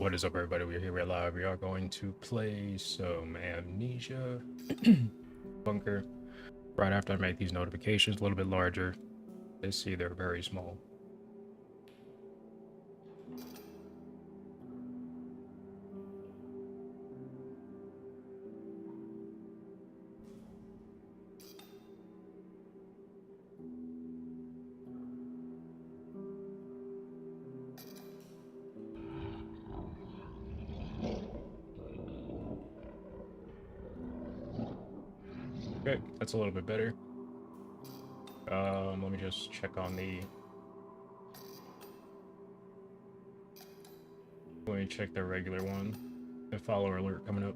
What is up, everybody? We're here, we're live. We are going to play some Amnesia Bunker. Right after I make these notifications a little bit larger, you see they're very small. Okay, that's a little bit better. Let me just check on the... Let me check the regular one. The follower alert coming up.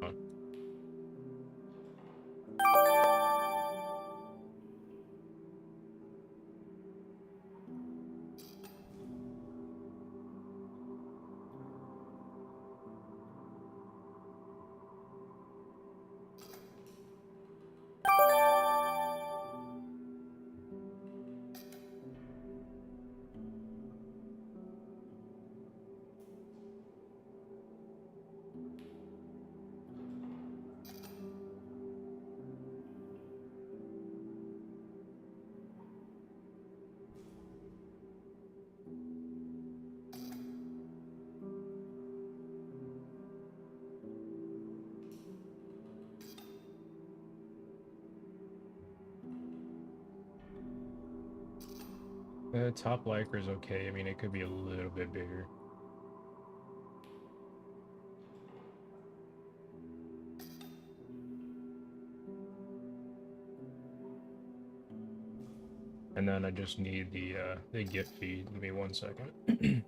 Oh. The top liker is okay. I mean, it could be a little bit bigger. And then I just need the GIF feed. Give me 1 second.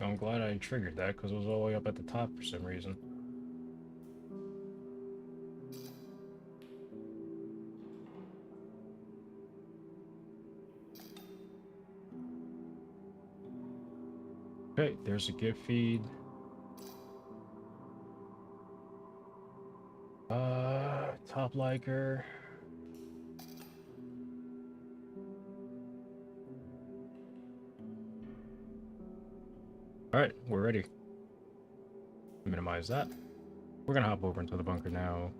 I'm glad I triggered that because it was all the way up at the top for some reason. Okay, there's a GIF feed. Top liker. Alright, we're ready. Minimize that. We're gonna hop over into the bunker now.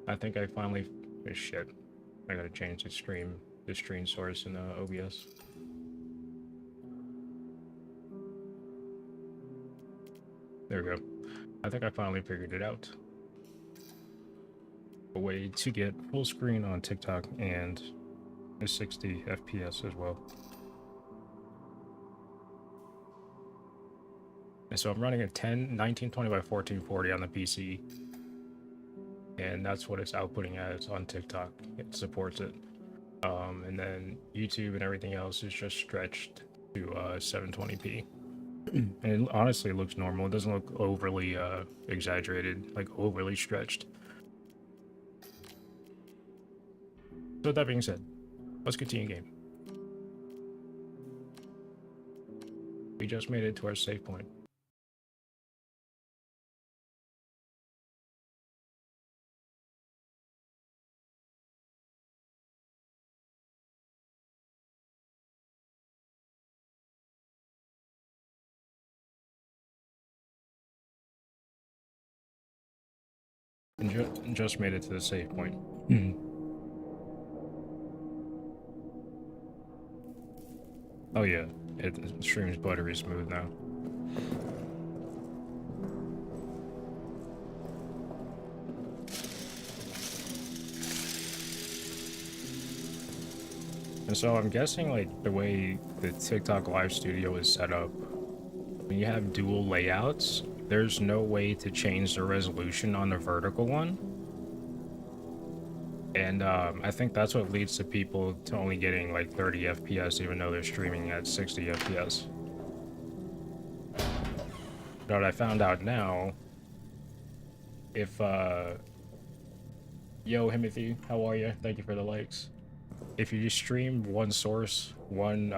I think I finally... Oh, shit. I gotta change the stream source in OBS. There we go. I think I finally figured it out. A way to get full screen on TikTok and a 60 FPS as well. And so I'm running a 1920 by 1440 on the PC. And that's what it's outputting as on TikTok. It supports it. And then YouTube and everything else is just stretched to 720p. And it honestly looks normal. It doesn't look overly exaggerated, like overly stretched. So with that being said, let's continue game. We just made it to our save point. And just made it to the save point. Oh yeah, it streams buttery smooth now. And so I'm guessing like the way the TikTok live studio is set up, when you have dual layouts, there's no way to change the resolution on the vertical one. And I think that's what leads to people to only getting like 30 FPS even though they're streaming at 60 FPS. But I found out now, if yo Himothy, how are you? Thank you for the likes. If you just stream one source, one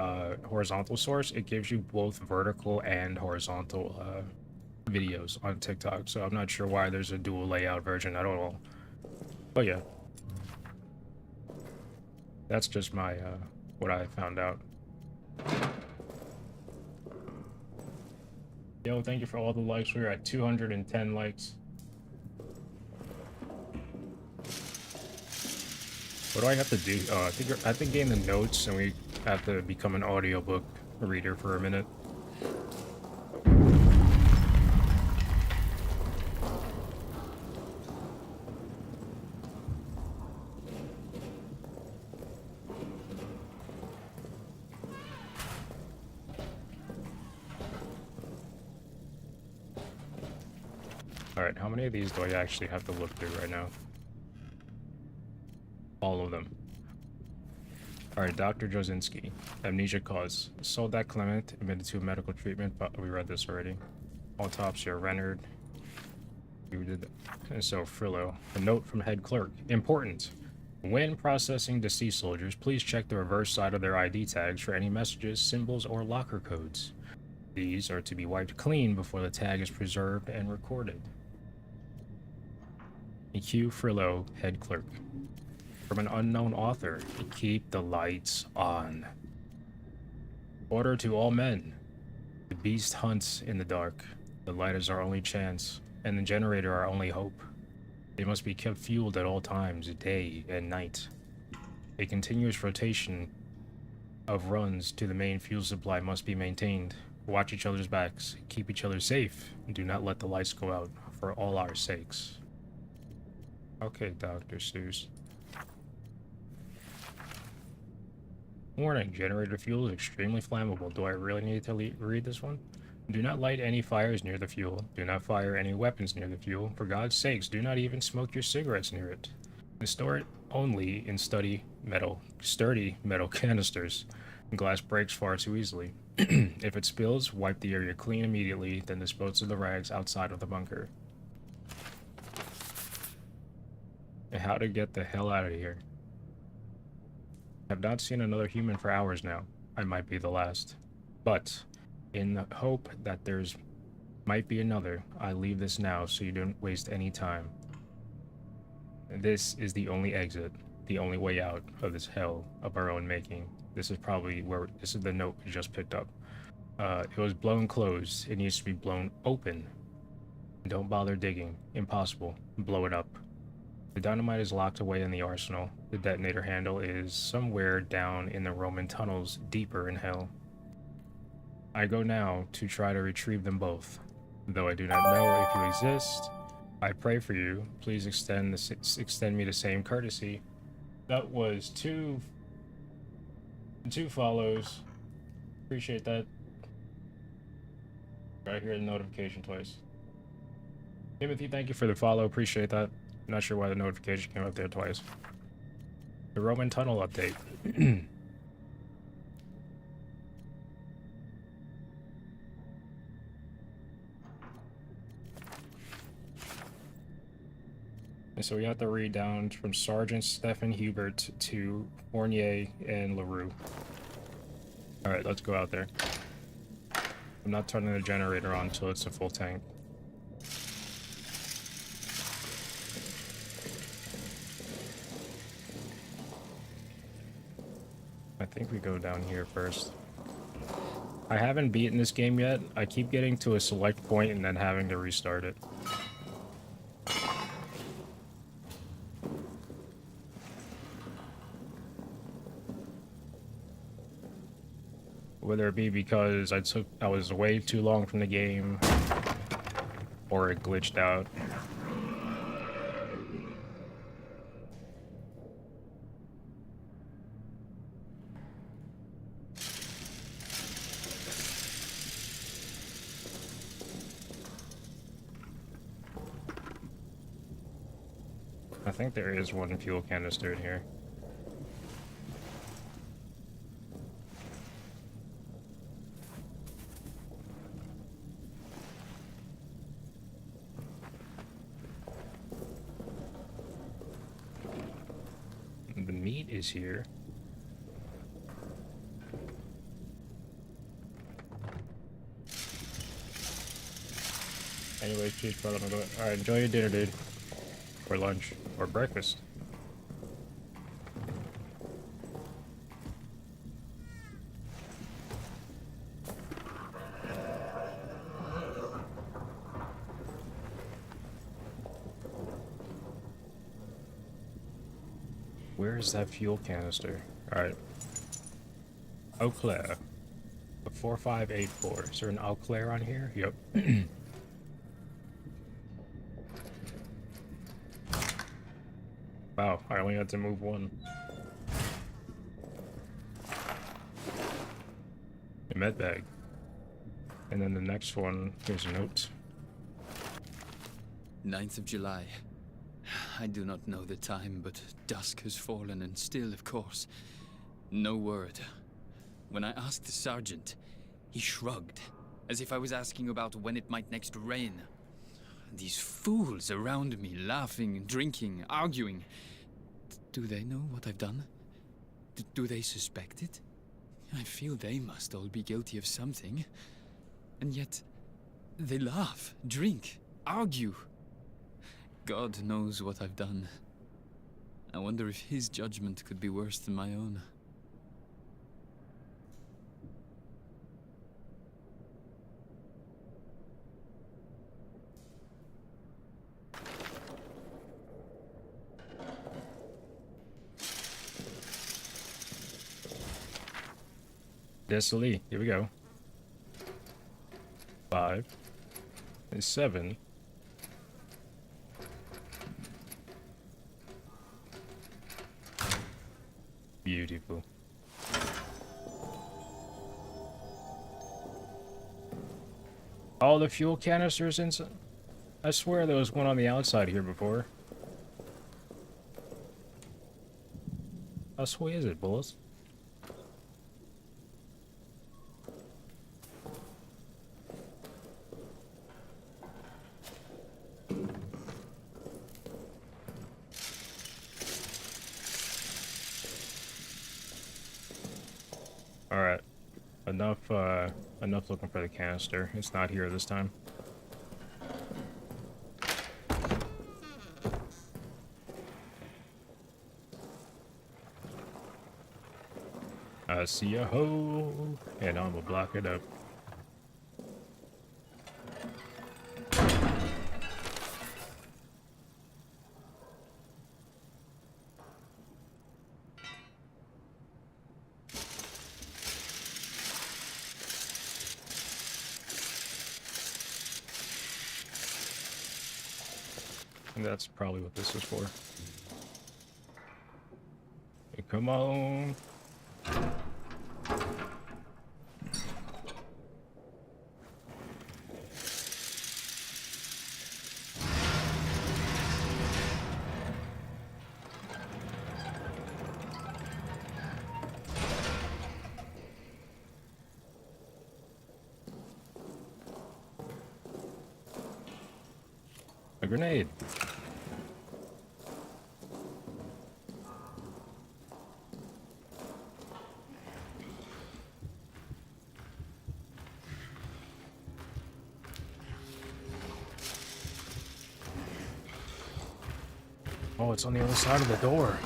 horizontal source, it gives you both vertical and horizontal videos on TikTok. So I'm not sure why there's a dual layout version. I don't know. But yeah, that's just my what I found out. Yo, thank you for all the likes. We're at 210 likes. What do I have to do? I think gain the notes, and we have to become an audiobook reader for a minute. Alright, how many of these do I actually have to look through right now? All of them. Alright, Dr. Jozinski. Amnesia cause. Soldat Clement admitted to medical treatment, but we read this already. Autopsy of Renard. We did that. And so, Frillo. A note from head clerk. Important. When processing deceased soldiers, please check the reverse side of their ID tags for any messages, symbols, or locker codes. These are to be wiped clean before the tag is preserved and recorded. Q. Frillo, head clerk. From an unknown author, keep the lights on. Order to all men. The beast hunts in the dark. The light is our only chance, and the generator our only hope. They must be kept fueled at all times, day and night. A continuous rotation of runs to the main fuel supply must be maintained. Watch each other's backs, keep each other safe, and do not let the lights go out for all our sakes. Okay, Dr. Seuss. Warning, generator fuel is extremely flammable. Do I really need to read this one? Do not light any fires near the fuel. Do not fire any weapons near the fuel. For God's sakes, do not even smoke your cigarettes near it. And store it only in sturdy metal canisters. Glass breaks far too easily. If it spills, wipe the area clean immediately, then dispose of the rags outside of the bunker. And how to get the hell out of here. Have not seen another human for hours now. I might be the last. But, in the hope that there's might be another, I leave this now so you don't waste any time. This is the only exit, the only way out of this hell of our own making. This is probably where, this is the note we just picked up. It was blown closed. It needs to be blown open. Don't bother digging. Impossible. Blow it up. The dynamite is locked away in the arsenal. The detonator handle is somewhere down in the Roman tunnels, deeper in hell. I go now to try to retrieve them both. Though I do not know if you exist, I pray for you. Please extend me the same courtesy. That was two follows. Appreciate that. I hear the notification twice. Timothy, thank you for the follow. Appreciate that. Not sure why the notification came up there twice. The Roman tunnel update. And so we have to read down from Sergeant Stephen Hubert to Fournier and LaRue. Alright, let's go out there. I'm not turning the generator on until it's a full tank. I think we go down here first. I haven't beaten this game yet. I keep getting to a select point and then having to restart it. Whether it be because I was away too long from the game, or it glitched out. I think there is one fuel canister in here. The meat is here. Anyways, cheers, brother. Alright, enjoy your dinner, dude. Or lunch. Or breakfast. Where is that fuel canister? Alright. Eau Claire. A 4584. Is there an Eau Claire on here? Yep. Wow, I only had to move one. A med bag. And then the next one, here's a note. 9th of July. I do not know the time, but dusk has fallen, and still, of course, no word. When I asked the sergeant, he shrugged, as if I was asking about when it might next rain. These fools around me, laughing, drinking, arguing. Do they know what I've done? Do they suspect it? I feel they must all be guilty of something. And yet, they laugh, drink, argue. God knows what I've done. I wonder if his judgment could be worse than my own. Destiny, here we go. 5 and 7. Beautiful. All the fuel canisters inside. I swear there was one on the outside here before. How sweet is it, bullets? Alright. Enough looking for the canister. It's not here this time. I see a hole, and I'm gonna block it up. And that's probably what this is for. Hey, come on. A grenade. Oh, it's on the other side of the door.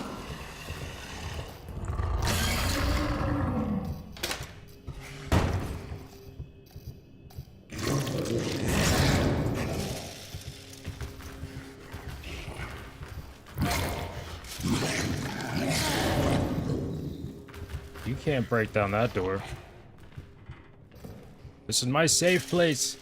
You can't break down that door. This is my safe place.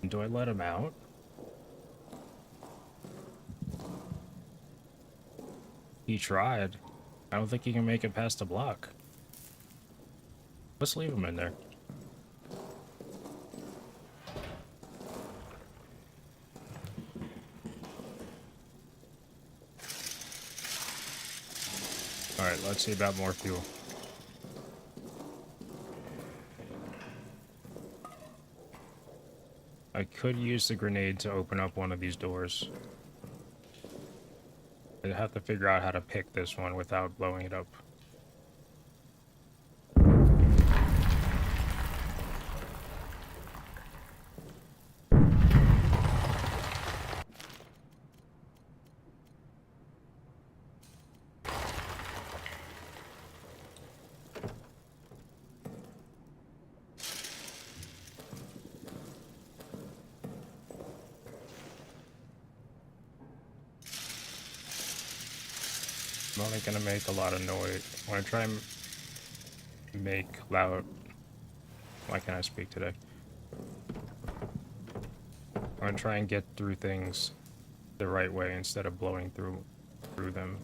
Do I let him out? He tried. I don't think he can make it past the block. Let's leave him in there. Alright, let's see about more fuel. I could use the grenade to open up one of these doors. I'd have to figure out how to pick this one without blowing it up. I'm only gonna make a lot of noise. I wanna try and make loud... Why can't I speak today? I wanna try and get through things the right way instead of blowing through them.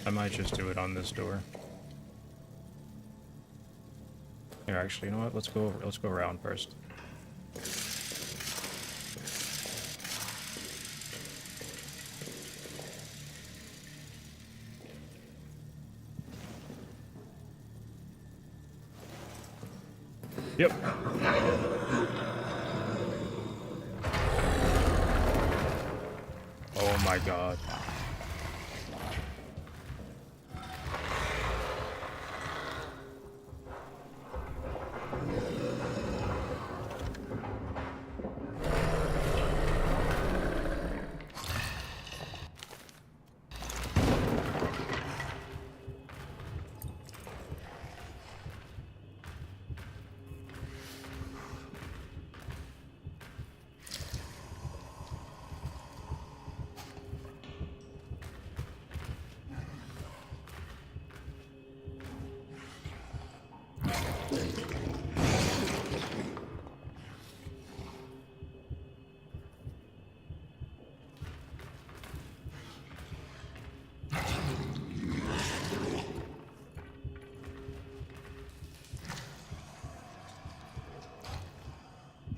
I might just do it on this door. Here, actually, you know what? Let's go around first. Yep. Oh my god.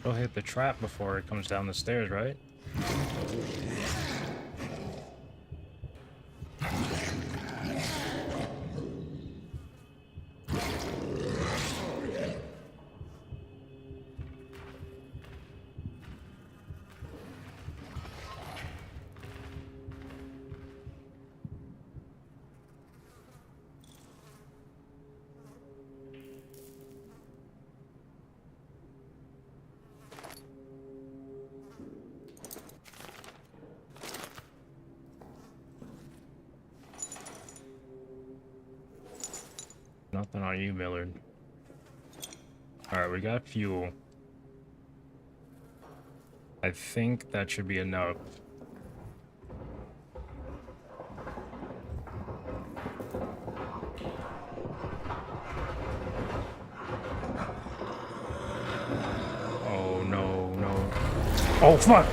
It'll hit the trap before it comes down the stairs, right? Nothing on you, Millard. Alright, we got fuel. I think that should be enough. Oh, no, no. Oh, fuck!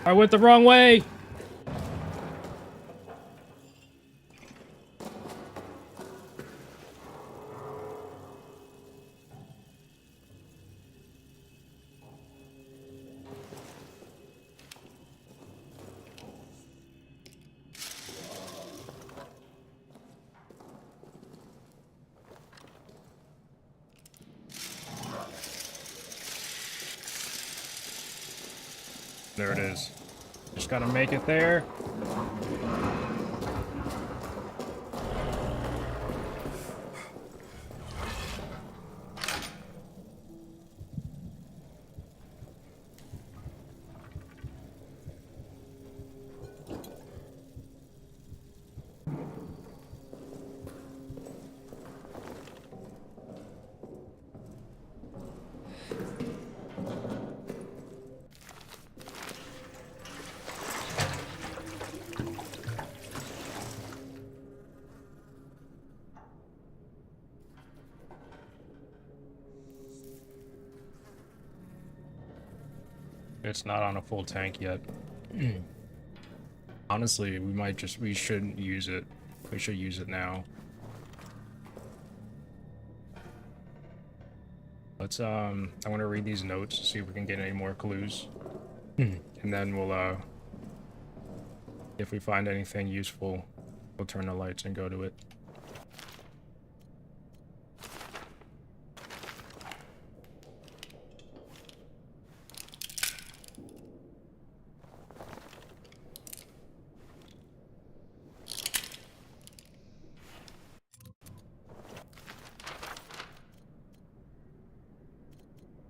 I went the wrong way! There it is. Just gotta make it there. It's not on a full tank yet. Honestly, we shouldn't use it. We should use it now. Let's I want to read these notes to see if we can get any more clues. And then we'll if we find anything useful, we'll turn the lights and go to it.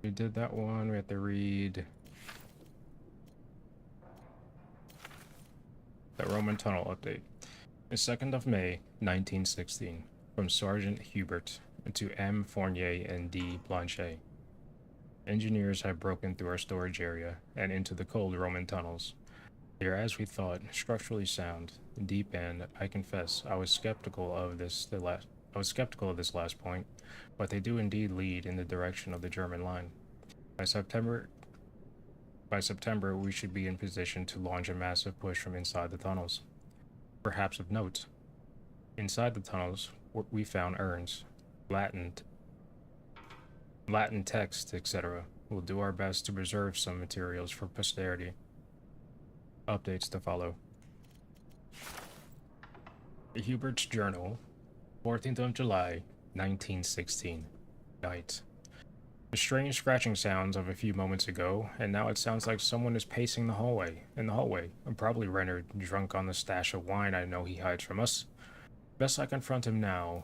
We did that one. We have to read the Roman tunnel update. The 2nd of May, 1916, from Sergeant Hubert to M. Fournier and D. Blanchet. Engineers have broken through our storage area and into the cold Roman tunnels. They are, as we thought, structurally sound, deep, and I confess I was skeptical of this last point, but they do indeed lead in the direction of the German line. By September, we should be in position to launch a massive push from inside the tunnels. Perhaps of note, inside the tunnels, we found urns, Latin text, etc. We'll do our best to preserve some materials for posterity. Updates to follow. Hubert's Journal, 14th of July, 1916. Night. The strange scratching sounds of a few moments ago, and now it sounds like someone is pacing in the hallway. I'm probably Renard, drunk on the stash of wine I know he hides from us. Best I confront him now.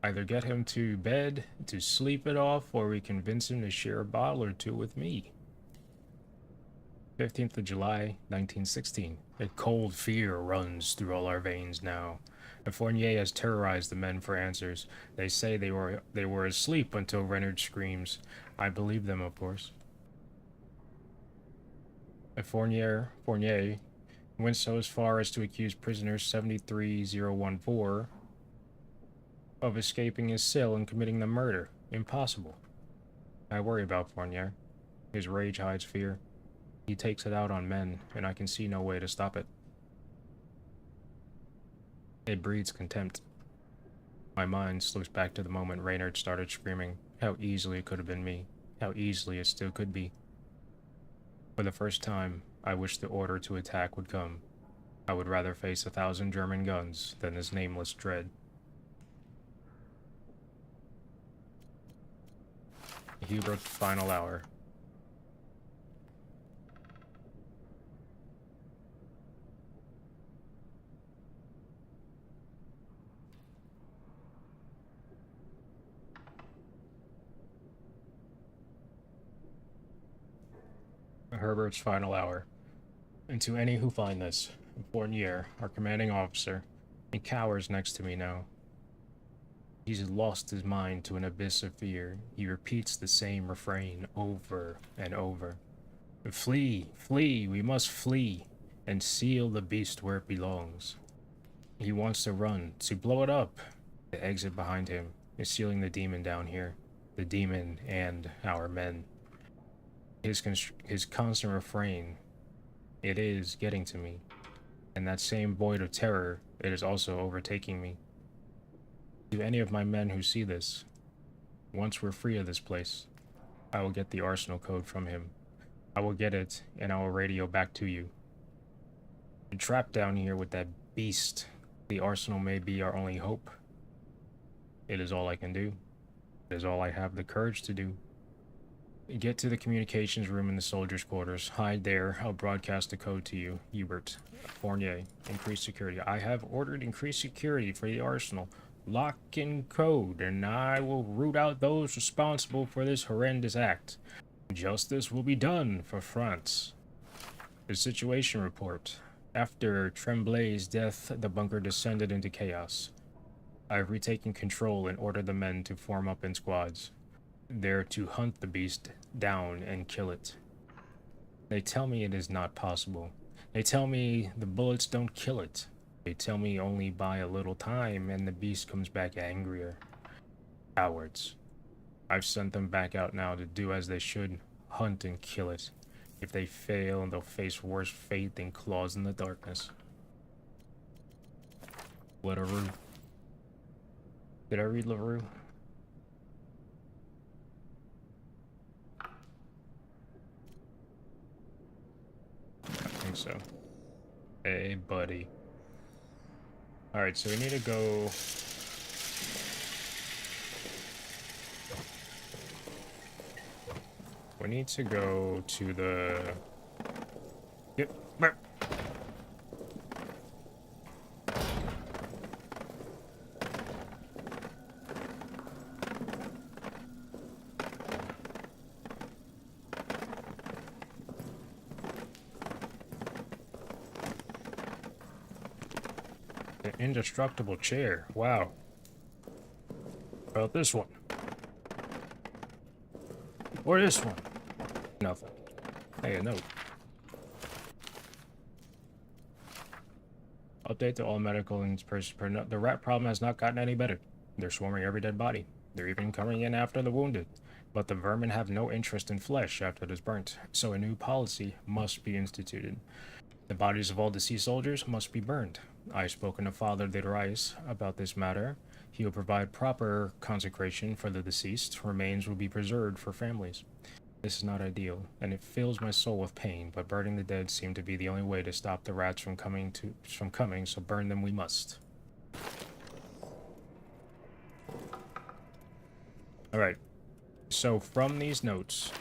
Either get him to bed to sleep it off, or we convince him to share a bottle or two with me. 15th of July, 1916. A cold fear runs through all our veins now. And Fournier has terrorized the men for answers. They say they were asleep until Renard screams. I believe them, of course. And Fournier went so as far as to accuse prisoner 73014 of escaping his cell and committing the murder. Impossible. I worry about Fournier. His rage hides fear. He takes it out on men, and I can see no way to stop it. It breeds contempt. My mind slips back to the moment Reynard started screaming. How easily it could have been me. How easily it still could be. For the first time, I wish the order to attack would come. I would rather face 1,000 German guns than this nameless dread. Hubert's final hour. Herbert's final hour. And to any who find this, Fournier, our commanding officer, he cowers next to me now. He's lost his mind to an abyss of fear. He repeats the same refrain over and over. Flee, flee, we must flee, and seal the beast where it belongs. He wants to run, to blow it up. The exit behind him is sealing the demon down here. The demon and our men. His constant refrain, it is getting to me. And that same void of terror, it is also overtaking me. To any of my men who see this, once we're free of this place, I will get the arsenal code from him. I will get it, and I will radio back to you. You're trapped down here with that beast. The arsenal may be our only hope. It is all I can do. It is all I have the courage to do. Get to the communications room in the soldiers' quarters. Hide there. I'll broadcast the code to you. Hubert. Fournier. Increased security. I have ordered increased security for the arsenal. Lock and code, and I will root out those responsible for this horrendous act. Justice will be done for France. The situation report. After Tremblay's death, the bunker descended into chaos. I have retaken control and ordered the men to form up in squads. They're to hunt the beast down and kill it. They tell me it is not possible. They tell me the bullets don't kill it. They tell me only by a little time and the beast comes back angrier. Cowards. I've sent them back out now to do as they should, hunt and kill it. If they fail, they'll face worse fate than claws in the darkness. LaRue. Did I read LaRue? I think so. Hey, buddy. Alright, so we need to go... We need to go to the... Yep. An indestructible chair. Wow. How about this one? Or this one? Nothing. Hey, a note. Update to all medical and the rat problem has not gotten any better. They're swarming every dead body. They're even coming in after the wounded. But the vermin have no interest in flesh after it is burnt, so a new policy must be instituted. The bodies of all deceased soldiers must be burned. I have spoken to Father de Reis about this matter. He will provide proper consecration for the deceased. Remains will be preserved for families. This is not ideal, and it fills my soul with pain, but burning the dead seemed to be the only way to stop the rats from coming, so burn them we must. Alright, so from these notes...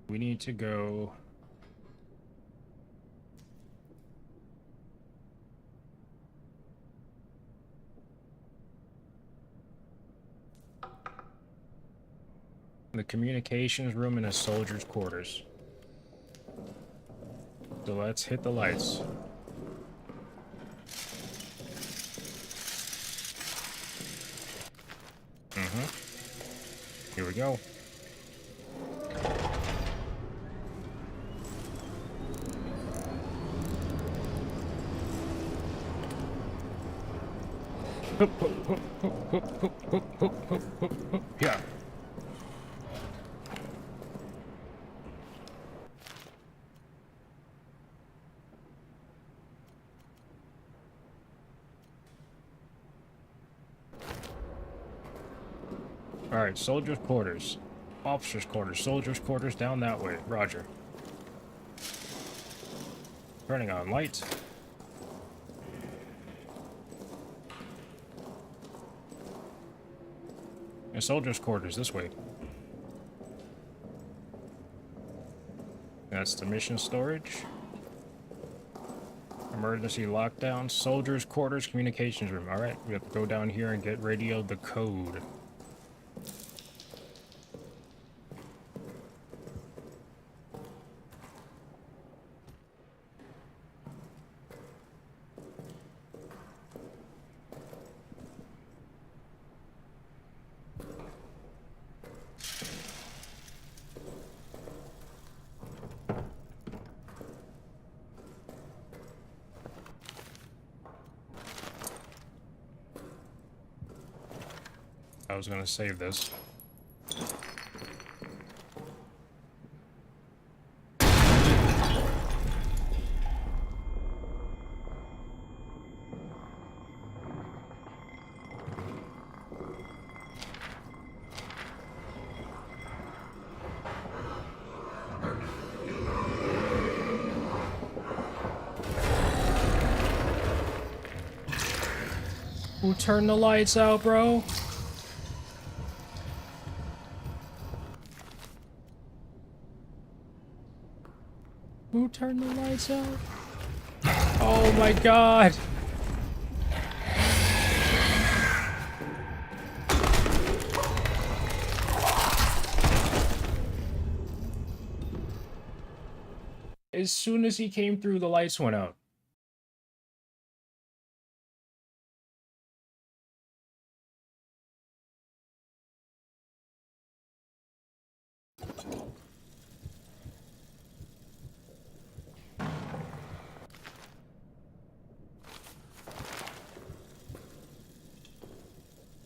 we need to go... the communications room in a soldier's quarters. So let's hit the lights. Here we go. Yeah. Alright, soldiers' quarters. Officers' quarters. Soldiers' quarters down that way. Roger. Turning on lights. And soldiers' quarters this way. That's the mission storage. Emergency lockdown. Soldiers' quarters communications room. Alright, we have to go down here and get radioed the code. I was gonna save this. Who turned the lights out, bro? Who turned the lights out? Oh my god! As soon as he came through, the lights went out.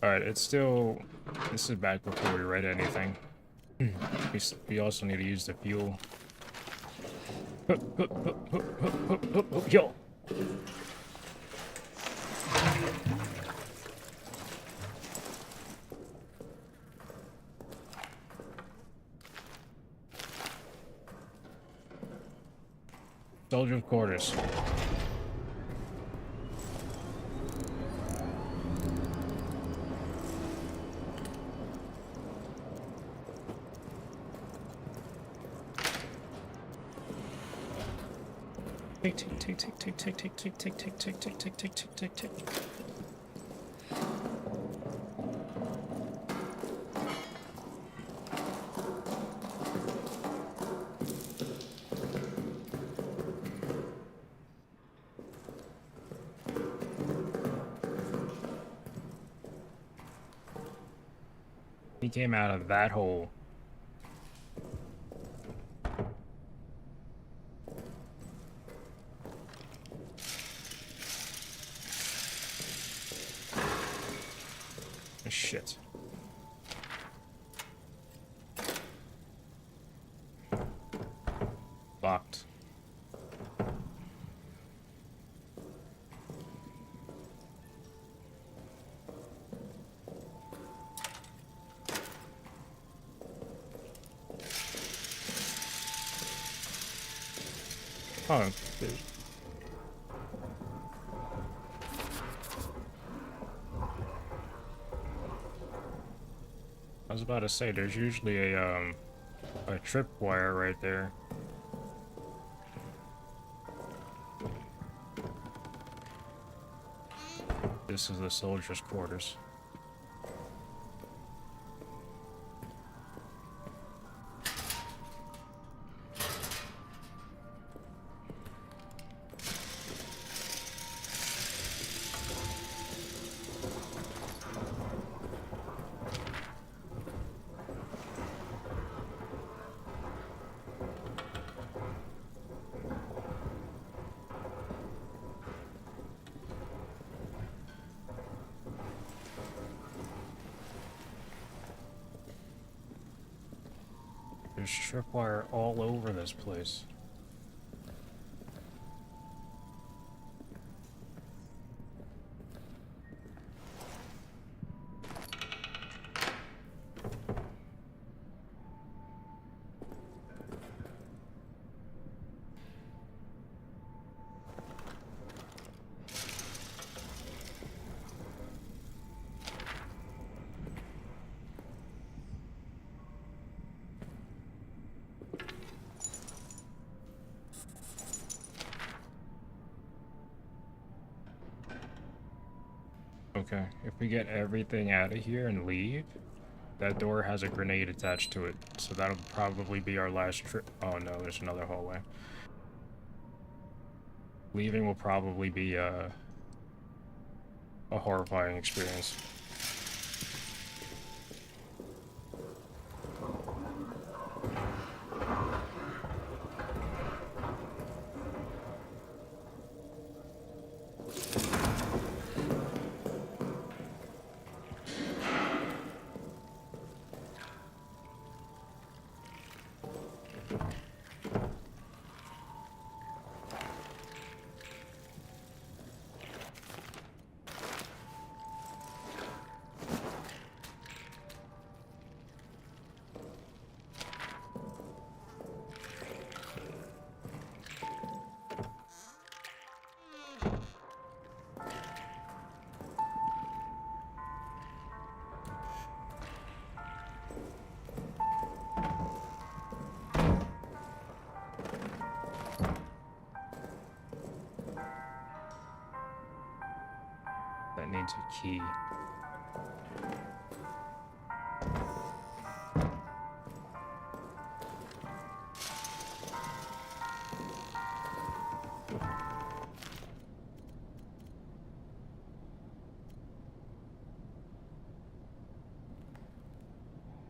Alright, it's still... This is back before we read anything. We also need to use the fuel. Yo! Soldier quarters. Tick. He came out of that hole. Shit. Locked. Oh, dude. I was about to say, there's usually a tripwire right there. This is the soldiers' quarters. There's tripwire all over this place. Okay, if we get everything out of here and leave, that door has a grenade attached to it, so that'll probably be our last trip. Oh no, there's another hallway. Leaving will probably be a horrifying experience. finds a key.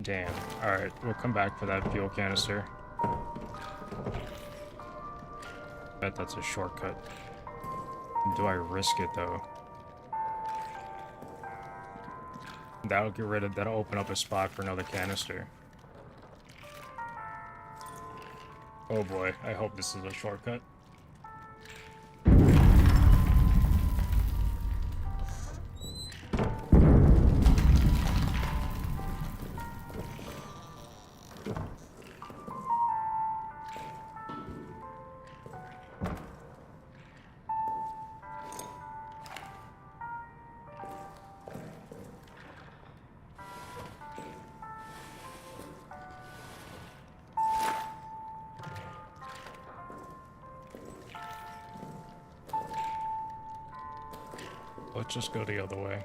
Damn. Alright, we'll come back for that fuel canister. Bet that's a shortcut. Do I risk it though? That'll open up a spot for another canister. Oh boy, I hope this is a shortcut. Let's just go the other way.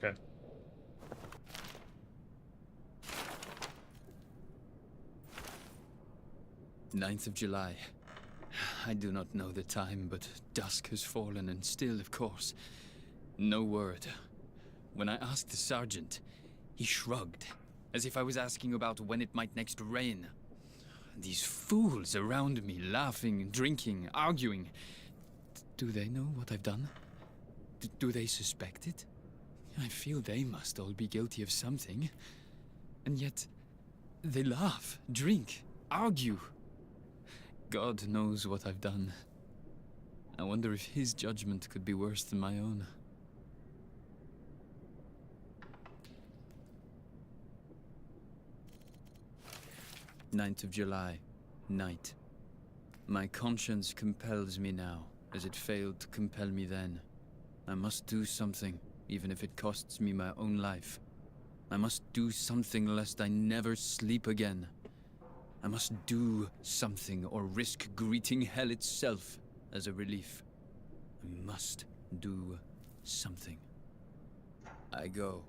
Okay. Ninth of July. I do not know the time, but dusk has fallen, and still, of course, no word. When I asked the sergeant, he shrugged, as if I was asking about when it might next rain. These fools around me, laughing, drinking, arguing. Do they know what I've done? Do they suspect it? I feel they must all be guilty of something. And yet, they laugh, drink, argue. God knows what I've done. I wonder if his judgment could be worse than my own. Ninth of July, night. My conscience compels me now, as it failed to compel me then. I must do something, even if it costs me my own life. I must do something lest I never sleep again. I must do something or risk greeting hell itself as a relief. I must do something. I go.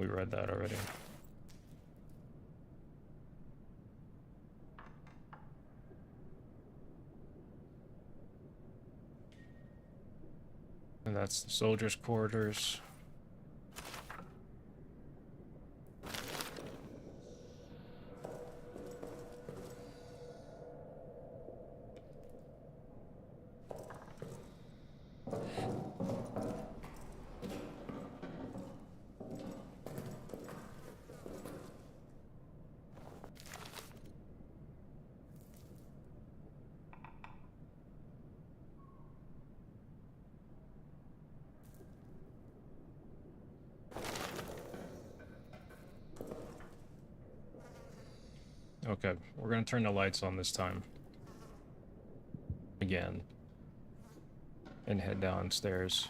We read that already. And that's the soldiers' quarters. Okay, we're gonna turn the lights on this time. Again. And head downstairs.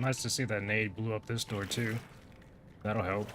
Nice to see that nade blew up this door too. That'll help.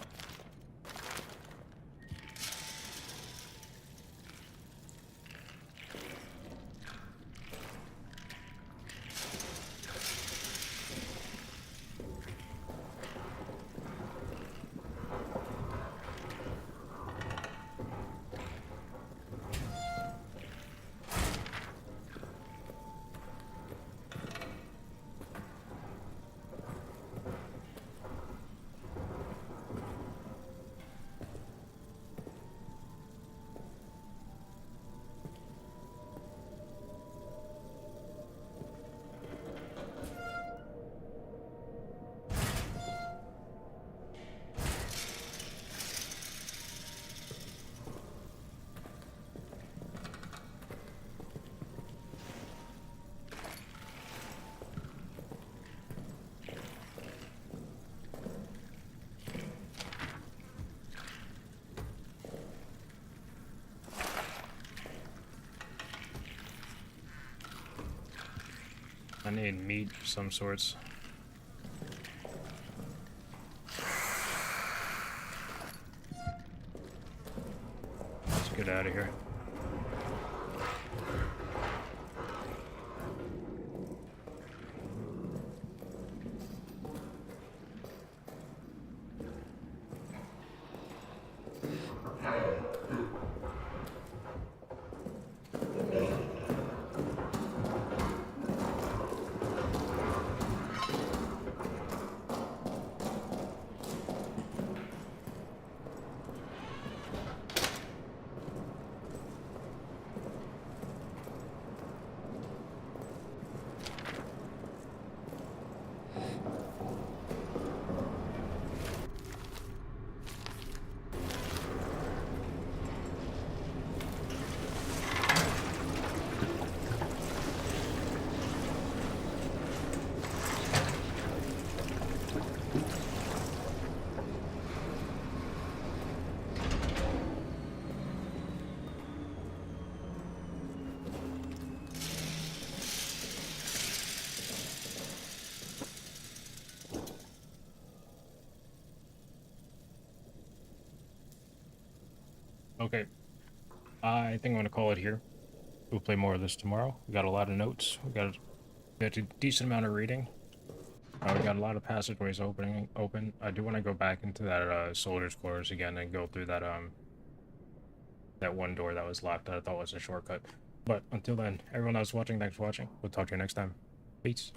I need meat of some sorts. Let's get out of here. Okay, I think I'm gonna call it here. We'll play more of this tomorrow. We got a lot of notes. We got a decent amount of reading. We got a lot of passageways open. I do want to go back into that soldier's quarters again and go through that one door that was locked that I thought was a shortcut. But until then, everyone else watching, thanks for watching. We'll talk to you next time. Peace.